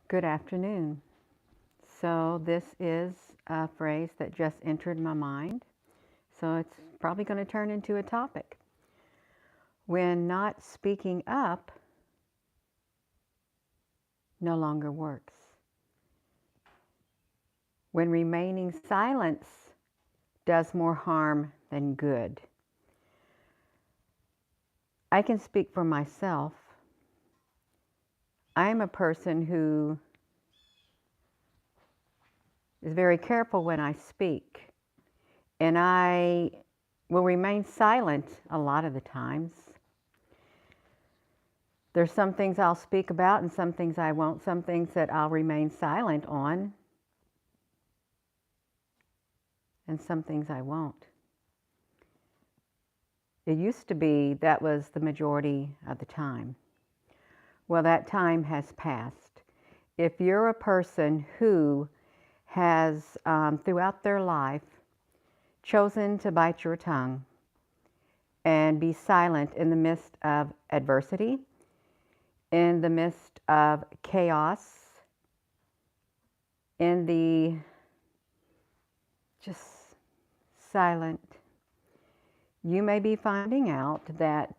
Good afternoon. So, this is a phrase that just entered my mind. So, it's probably going to turn into a topic. When not speaking up no longer works. When remaining silence does more harm than good. I can speak for myself. I am a person who is very careful when I speak, and I will remain silent a lot of the times. There's some things I'll speak about and some things I won't, some things that I'll remain silent on, and some things I won't. It used to be that was the majority of the time. Well, that time has passed. If you're a person who has, throughout their life, chosen to bite your tongue and be silent in the midst of adversity, in the midst of chaos, in the just silent, you may be finding out that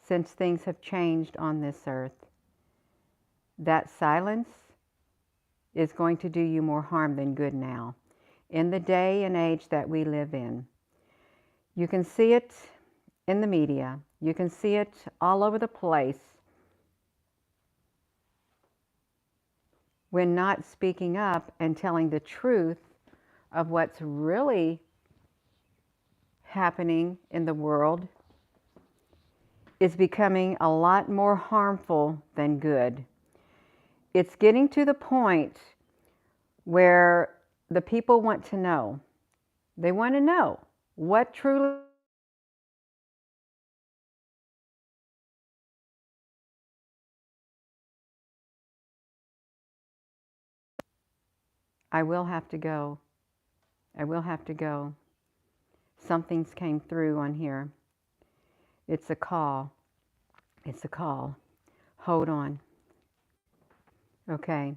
since things have changed on this earth, that silence is going to do you more harm than good now. In the day and age that we live in, you can see it in the media. You can see it all over the place. When not speaking up and telling the truth of what's really happening in the world is becoming a lot more harmful than good. It's getting to the point where the people want to know. They want to know what truly. I will have to go. I will have to go. Something's came through on here. It's a call. It's a call. Hold on. Okay.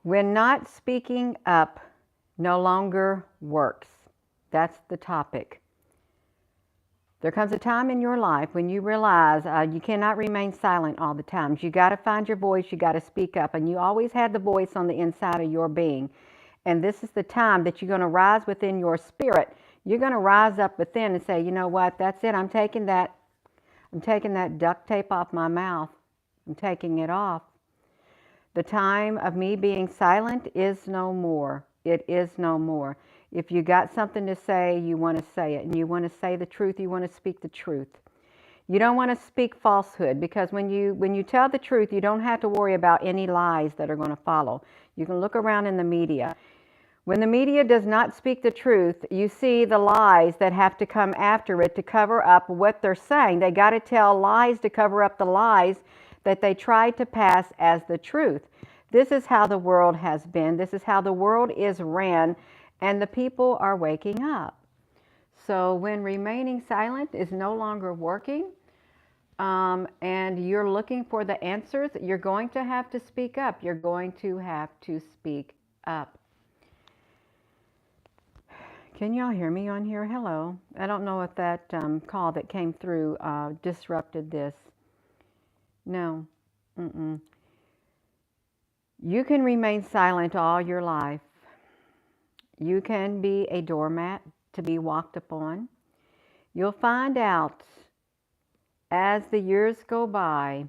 When not speaking up no longer works. That's the topic. There comes a time in your life when you realize you cannot remain silent all the time. You got to find your voice. You got to speak up. And you always had the voice on the inside of your being. And this is the time that you're going to rise within your spirit. You're going to rise up within and say, you know what, that's it. I'm taking that duct tape off my mouth. I'm taking it off. The time of me being silent is no more. It is no more. If you got something to say, you want to say it. And you want to say the truth, you want to speak the truth. You don't want to speak falsehood, because when you tell the truth, you don't have to worry about any lies that are going to follow. You can look around in the media. When the media does not speak the truth, you see the lies that have to come after it to cover up what they're saying. They got to tell lies to cover up the lies that they tried to pass as the truth. This is how the world has been. This is how the world is ran, and the people are waking up. So when remaining silent is no longer working, and you're looking for the answers, you're going to have to speak up. You're going to have to speak up. Can y'all hear me on here? Hello. I don't know if that call that came through disrupted this. No. You can remain silent all your life. You can be a doormat to be walked upon. You'll find out as the years go by.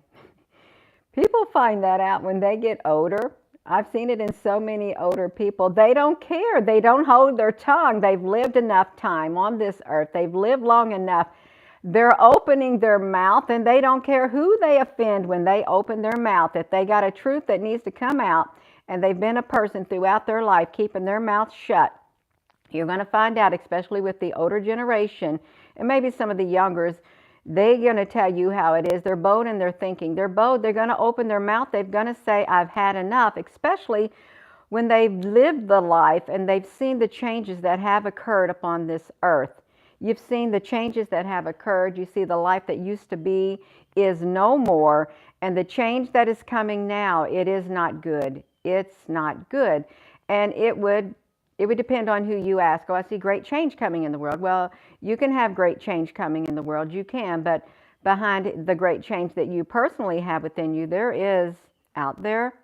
People find that out when they get older. I've seen it in so many older people. They don't care. They don't hold their tongue. They've lived enough time on this earth. They've lived long enough. They're opening their mouth, and they don't care who they offend when they open their mouth. If they got a truth that needs to come out, and they've been a person throughout their life keeping their mouth shut, you're going to find out, especially with the older generation, and maybe some of the youngers, they're going to tell you how it is. They're bold in their thinking. They're bold. They're going to open their mouth. They're going to say, I've had enough, especially when they've lived the life and they've seen the changes that have occurred upon this earth. You've seen the changes that have occurred. You see the life that used to be is no more. And the change that is coming now, it is not good. It's not good. And it would depend on who you ask. Oh, I see great change coming in the world. Well, you can have great change coming in the world. You can. But behind the great change that you personally have within you, there is out there.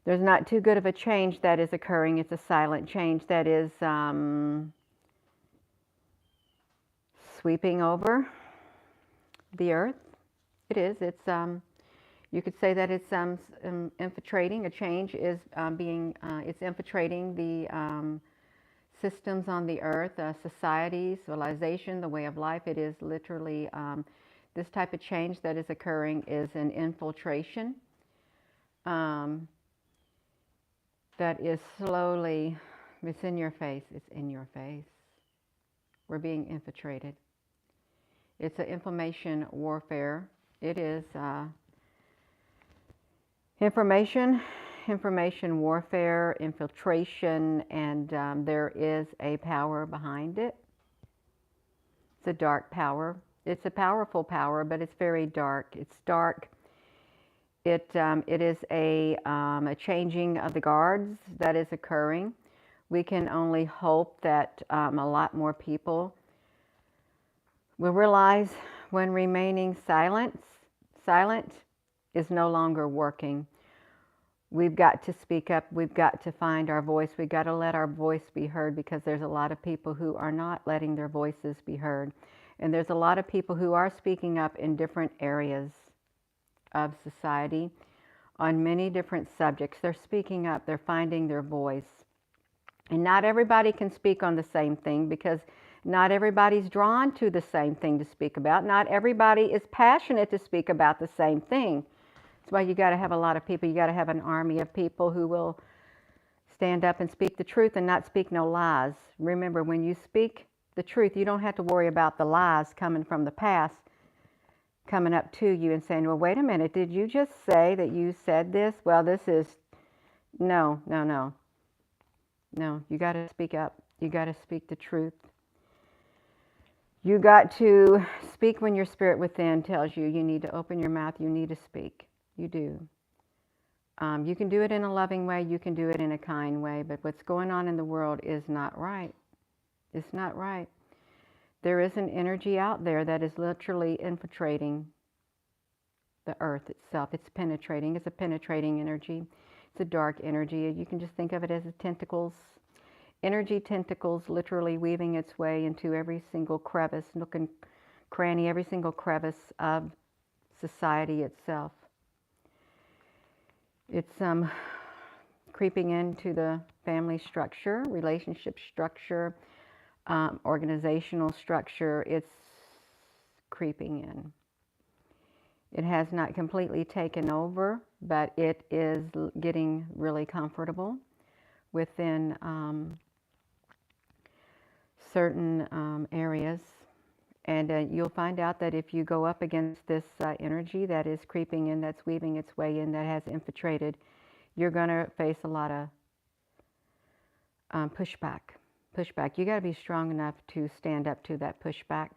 There's not too good of a change that is occurring. It's a silent change that is sweeping over the earth. It is. It's you could say that it's infiltrating. A change is it's infiltrating the systems on the earth, society, civilization, the way of life. It is literally this type of change that is occurring is an infiltration that is slowly. It's in your face. It's in your face. We're being infiltrated. It's an information warfare. It is information warfare, infiltration, and there is a power behind it. It's a dark power. It's a powerful power, but it's very dark. It's dark. It is a changing of the guards that is occurring. We can only hope that a lot more people will realize when remaining silent is no longer working. We've got to speak up. We've got to find our voice. We've got to let our voice be heard, because there's a lot of people who are not letting their voices be heard. And there's a lot of people who are speaking up in different areas of society on many different subjects. They're speaking up. They're finding their voice. And not everybody can speak on the same thing, because not everybody's drawn to the same thing to speak about. Not everybody is passionate to speak about the same thing. That's why you got to have a lot of people. You got to have an army of people who will stand up and speak the truth and not speak no lies. Remember, when you speak the truth, you don't have to worry about the lies coming from the past coming up to you and saying, well, wait a minute, did you just say that you said this? Well, this is, no. You got to speak up. You got to speak the truth. You got to speak when your spirit within tells you you need to open your mouth, you need to speak. You do. You can do it in a loving way, you can do it in a kind way, but what's going on in the world is not right. It's not right. There is an energy out there that is literally infiltrating the earth itself. It's penetrating. It's a penetrating energy. It's a dark energy. You can just think of it as tentacles. Energy tentacles literally weaving its way into every single crevice, nook and cranny, every single crevice of society itself. It's creeping into the family structure, relationship structure, organizational structure. It's creeping in. It has not completely taken over, but it is getting really comfortable within certain areas. And you'll find out that if you go up against this energy that is creeping in, that's weaving its way in, that has infiltrated, you're going to face a lot of pushback. You got to be strong enough to stand up to that pushback.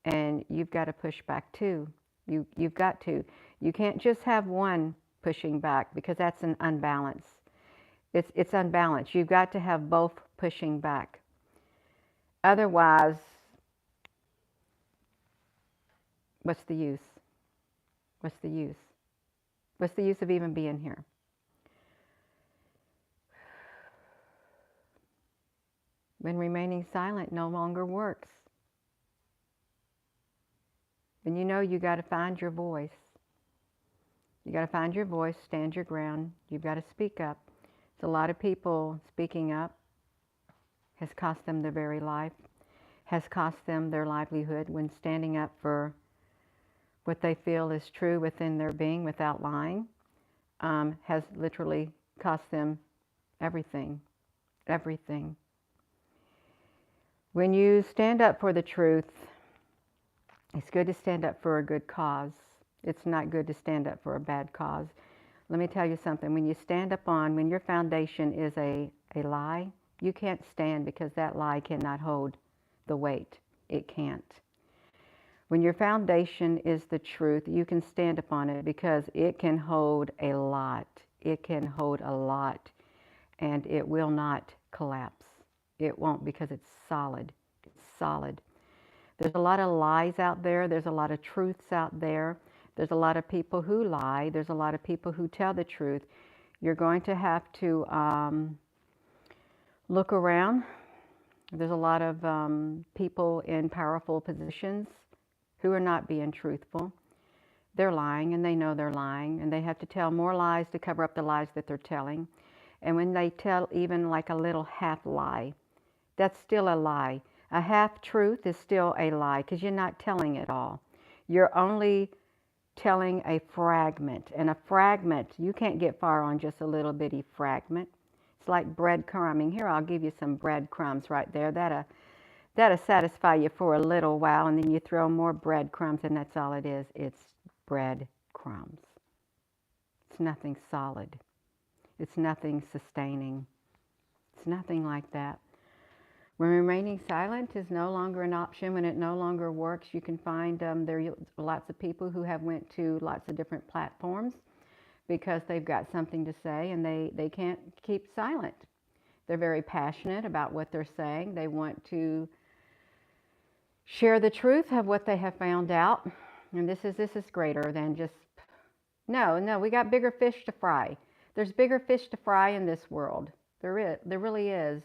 And you've got to push back too. You've got to. You can't just have one pushing back, because that's an unbalance. It's unbalanced. You've got to have both pushing back. Otherwise, what's the use? What's the use? What's the use of even being here? When remaining silent no longer works. And you know you got to find your voice. You got to find your voice, stand your ground. You've got to speak up. It's a lot of people speaking up has cost them their very life, has cost them their livelihood when standing up for what they feel is true within their being without lying, has literally cost them everything, everything. When you stand up for the truth, it's good to stand up for a good cause. It's not good to stand up for a bad cause. Let me tell you something. When you stand up when your foundation is a lie, you can't stand, because that lie cannot hold the weight. It can't. When your foundation is the truth, you can stand upon it because it can hold a lot. It can hold a lot, and it will not collapse. It won't, because it's solid. It's solid. There's a lot of lies out there. There's a lot of truths out there. There's a lot of people who lie. There's a lot of people who tell the truth. You're going to have to look around. There's a lot of people in powerful positions who are not being truthful. They're lying, and they know they're lying, and they have to tell more lies to cover up the lies that they're telling. And when they tell even like a little half lie, that's still a lie. A half truth is still a lie, because you're not telling it all. You're only telling a fragment. And a fragment, you can't get far on just a little bitty fragment. It's like breadcrumbing. Here, I'll give you some breadcrumbs right there. That'll satisfy you for a little while, and then you throw more breadcrumbs, and that's all it is. It's breadcrumbs. It's nothing solid. It's nothing sustaining. It's nothing like that. When remaining silent is no longer an option, when it no longer works, you can find there are lots of people who have went to lots of different platforms because they've got something to say, and they can't keep silent. They're very passionate about what they're saying. They want to share the truth of what they have found out. And this is greater than just, no, we got bigger fish to fry. There's bigger fish to fry in this world. There really is.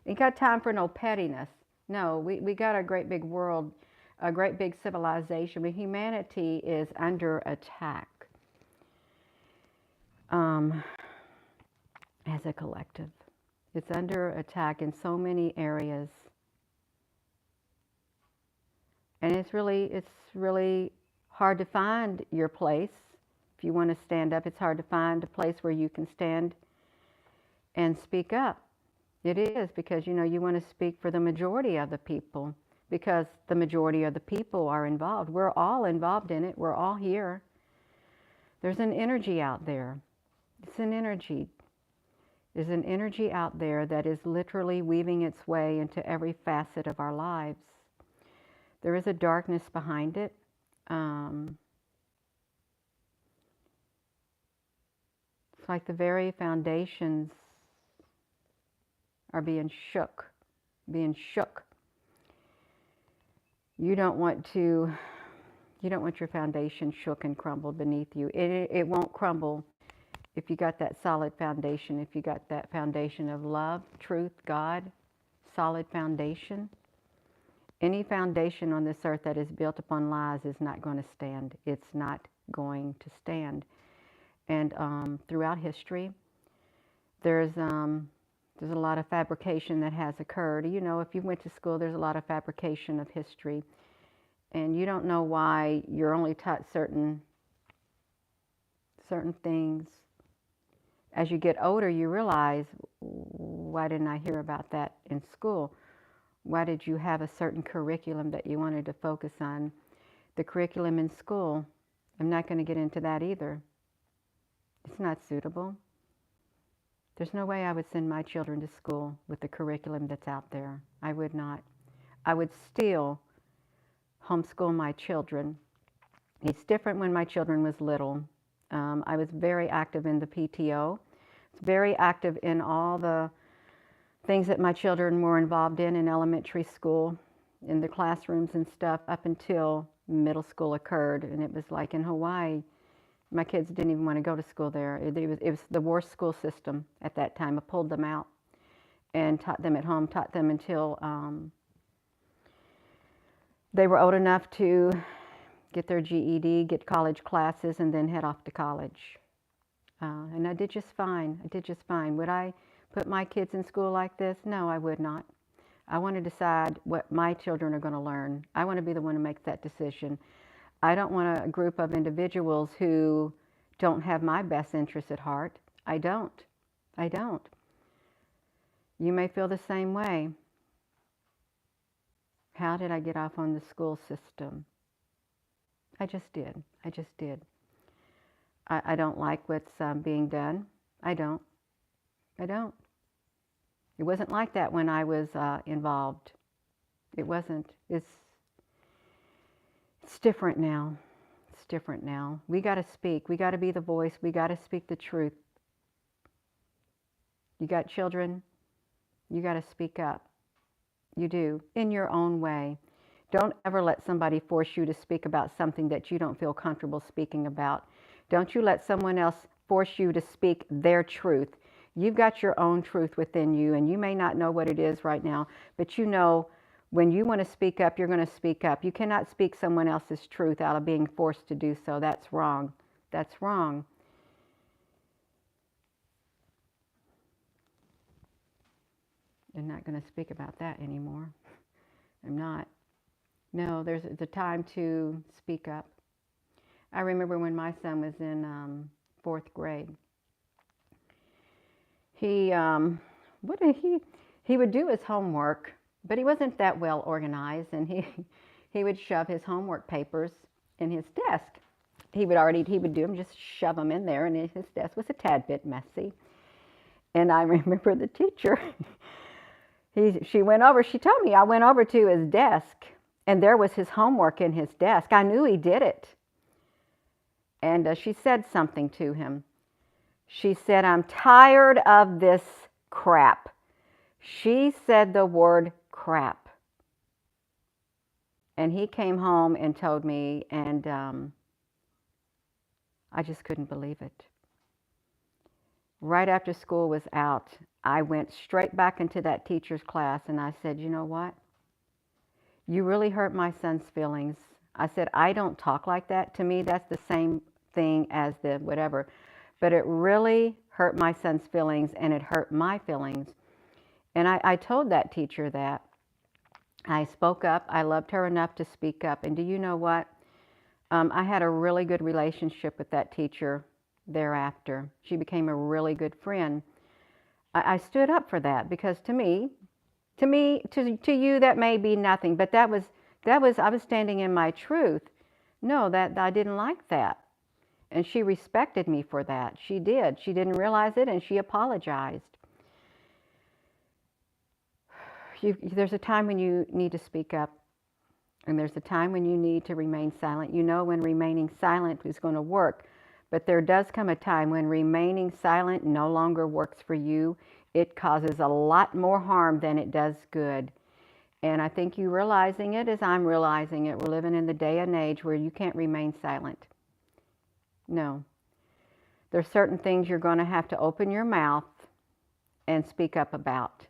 Ain't got time for no pettiness. No, we got a great big world, a great big civilization, but humanity is under attack as a collective. It's under attack in so many areas. And it's really hard to find your place. If you want to stand up, it's hard to find a place where you can stand and speak up. It is, because, you want to speak for the majority of the people, because the majority of the people are involved. We're all involved in it. We're all here. There's an energy out there. It's an energy. There's an energy out there that is literally weaving its way into every facet of our lives. There is a darkness behind it. It's like the very foundations are being shook. You don't want your foundation shook and crumbled beneath you. It won't crumble if you got that solid foundation, if you got that foundation of love, truth, God, solid foundation. Any foundation on this earth that is built upon lies is not going to stand. It's not going to stand. And throughout history, there's a lot of fabrication that has occurred. If you went to school, there's a lot of fabrication of history. And you don't know why you're only taught certain things. As you get older, you realize, why didn't I hear about that in school? Why did you have a certain curriculum that you wanted to focus on? The curriculum in school, I'm not going to get into that either. It's not suitable. There's no way I would send my children to school with the curriculum that's out there. I would not. I would still homeschool my children. It's different when my children was little. I was very active in the PTO. Very active in all the things that my children were involved in elementary school, in the classrooms and stuff, up until middle school occurred. And it was like in Hawaii, my kids didn't even want to go to school there. It was the worst school system at that time. I pulled them out and taught them at home, taught them until they were old enough to get their GED, get college classes, and then head off to college. And I did just fine. Would I put my kids in school like this? No, I would not. I want to decide what my children are going to learn. I want to be the one who makes that decision. I don't want a group of individuals who don't have my best interests at heart. I don't. You may feel the same way. How did I get off on the school system? I just did. I don't like what's being done. I don't. It wasn't like that when I was involved. It wasn't. It's different now. It's different now. We got to speak. We got to be the voice. We got to speak the truth. You got children, you got to speak up. You do, in your own way. Don't ever let somebody force you to speak about something that you don't feel comfortable speaking about. Don't you let someone else force you to speak their truth. You've got your own truth within you, and you may not know what it is right now, but you know when you want to speak up, you're going to speak up. You cannot speak someone else's truth out of being forced to do so. That's wrong. That's wrong. I'm not going to speak about that anymore. I'm not. No, there's a time to speak up. I remember when my son was in fourth grade. He what did he would do his homework, but he wasn't that well organized, and he would shove his homework papers in his desk. He would do them, just shove them in there, and his desk was a tad bit messy. And I remember the teacher. She told me, I went over to his desk, and there was his homework in his desk. I knew he did it. And she said something to him. She said, "I'm tired of this crap." She said the word crap. And he came home and told me, and I just couldn't believe it. Right after school was out, I went straight back into that teacher's class, and I said, "You know what? You really hurt my son's feelings." I said, "I don't talk like that. To me, that's the same thing as the whatever. But it really hurt my son's feelings, and it hurt my feelings." And I told that teacher that. I spoke up. I loved her enough to speak up. And do you know what? I had a really good relationship with that teacher thereafter. She became a really good friend. I stood up for that because to you, that may be nothing, but I was standing in my truth. No, that I didn't like that. And she respected me for that. She did. She didn't realize it, and she apologized. There's a time when you need to speak up, and there's a time when you need to remain silent. You know when remaining silent is going to work, but there does come a time when remaining silent no longer works for you. It causes a lot more harm than it does good. And I think you realizing it as I'm realizing it. We're living in the day and age where you can't remain silent. No. There's certain things you're going to have to open your mouth and speak up about.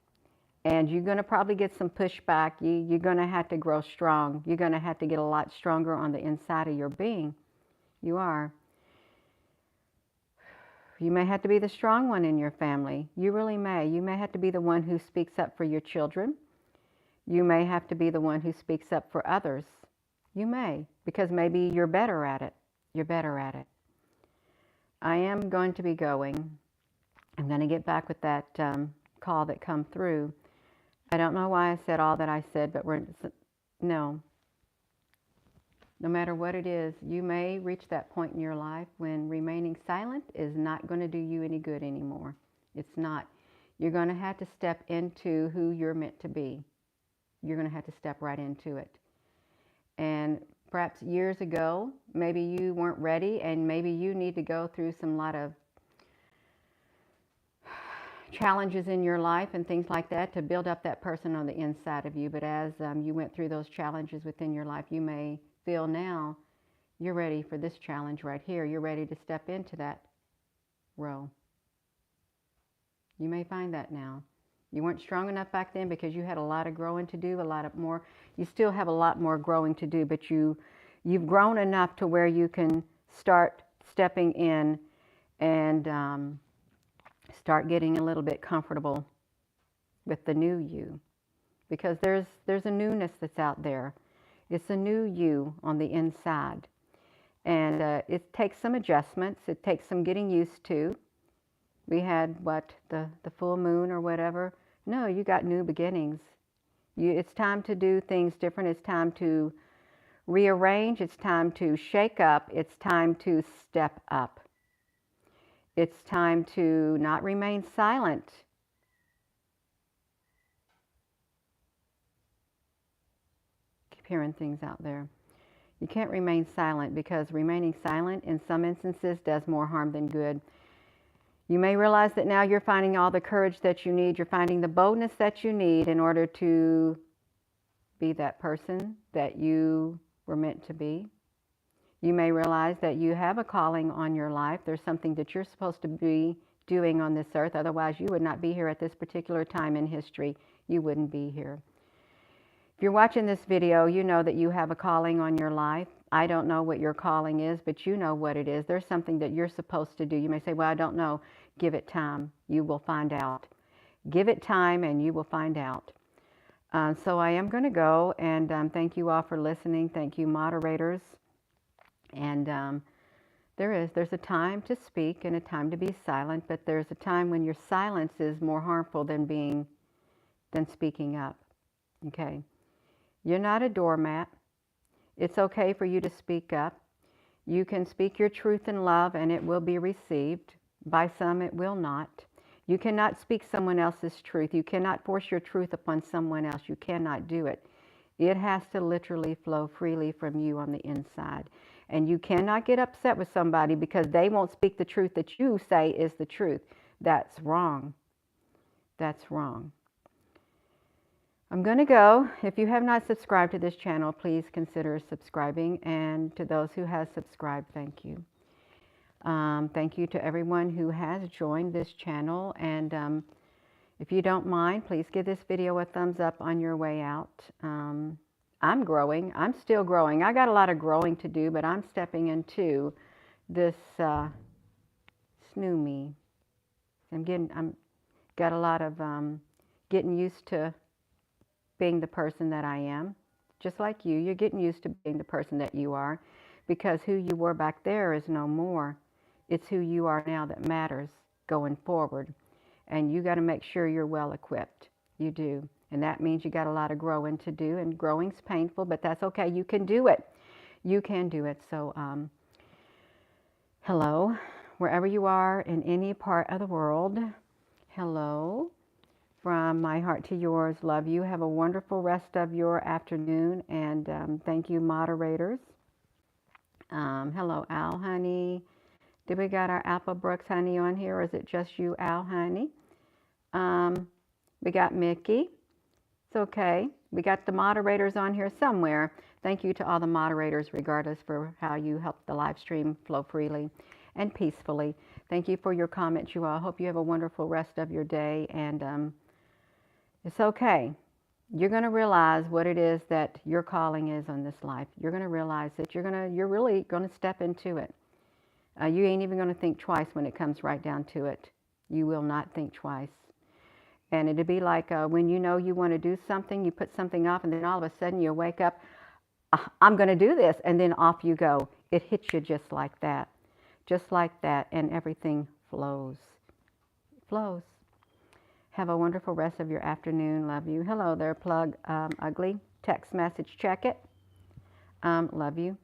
And you're going to probably get some pushback. You're going to have to grow strong. You're going to have to get a lot stronger on the inside of your being. You are. You may have to be the strong one in your family. You really may. You may have to be the one who speaks up for your children. You may have to be the one who speaks up for others. You may, because maybe you're better at it. You're better at it. I am going to be going. I'm going to get back with that call that come through. I don't know why I said all that I said, but no. No matter what it is, you may reach that point in your life when remaining silent is not going to do you any good anymore. It's not. You're going to have to step into who you're meant to be. You're going to have to step right into it. And perhaps years ago, maybe you weren't ready, and maybe you need to go through some lot of challenges in your life and things like that to build up that person on the inside of you. But as you went through those challenges within your life, you may feel now you're ready for this challenge right here. You're ready to step into that role. You may find that now. You weren't strong enough back then because you had a lot of growing to do, you still have a lot more growing to do, but you've grown enough to where you can start stepping in and start getting a little bit comfortable with the new you, because there's a newness that's out there. It's a new you on the inside, and it takes some adjustments. It takes some getting used to. We had the full moon or whatever. No, you got new beginnings. It's time to do things different. It's time to rearrange. It's time to shake up. It's time to step up. It's time to not remain silent. keep hearing things out there. You can't remain silent, because remaining silent in some instances does more harm than good. You may realize that now you're finding all the courage that you need. You're finding the boldness that you need in order to be that person that you were meant to be. You may realize that you have a calling on your life. There's something that you're supposed to be doing on this earth. Otherwise, you would not be here at this particular time in history. You wouldn't be here. If you're watching this video, you know that you have a calling on your life. I don't know what your calling is, but you know what it is. There's something that you're supposed to do. You may say, well, I don't know. Give it time. You will find out. Give it time and you will find out. So I am going to go, and thank you all for listening. Thank you, moderators. And there's a time to speak and a time to be silent, but there's a time when your silence is more harmful than speaking up. Okay? You're not a doormat. It's okay for you to speak up. You can speak your truth in love and it will be received. By some, it will not. You cannot speak someone else's truth. You cannot force your truth upon someone else. You cannot do it. It has to literally flow freely from you on the inside. And you cannot get upset with somebody because they won't speak the truth that you say is the truth. That's wrong. That's wrong. I'm going to go. If you have not subscribed to this channel, please consider subscribing. And to those who have subscribed, thank you. Thank you to everyone who has joined this channel. And if you don't mind, please give this video a thumbs up on your way out. I'm growing. I'm still growing. I got a lot of growing to do, but I'm stepping into this new me. I'm got a lot of getting used to being the person that I am. Just like you, you're getting used to being the person that you are, because who you were back there is no more. It's who you are now that matters going forward. And you got to make sure you're well equipped. You do. And that means you got a lot of growing to do, and growing's painful, but that's okay. You can do it. You can do it. So, hello, wherever you are in any part of the world. Hello. From my heart to yours, love you. Have a wonderful rest of your afternoon, and thank you, moderators. Hello, Al, honey. Did we got our Apple Brooks honey on here, or is it just you, Al, honey? We got Mickey. It's okay. We got the moderators on here somewhere. Thank you to all the moderators, regardless for how you help the live stream flow freely and peacefully. Thank you for your comments, you all. Hope you have a wonderful rest of your day, and it's okay. You're going to realize what it is that your calling is on this life. You're going to realize that you're really going to step into it. You ain't even going to think twice when it comes right down to it. You will not think twice. And it'd be like when you know you want to do something, you put something off, and then all of a sudden you wake up, I'm going to do this, and then off you go. It hits you just like that. Just like that, and everything flows. It flows. Have a wonderful rest of your afternoon. Love you. Hello there, Plug Ugly. Text message, check it. Love you.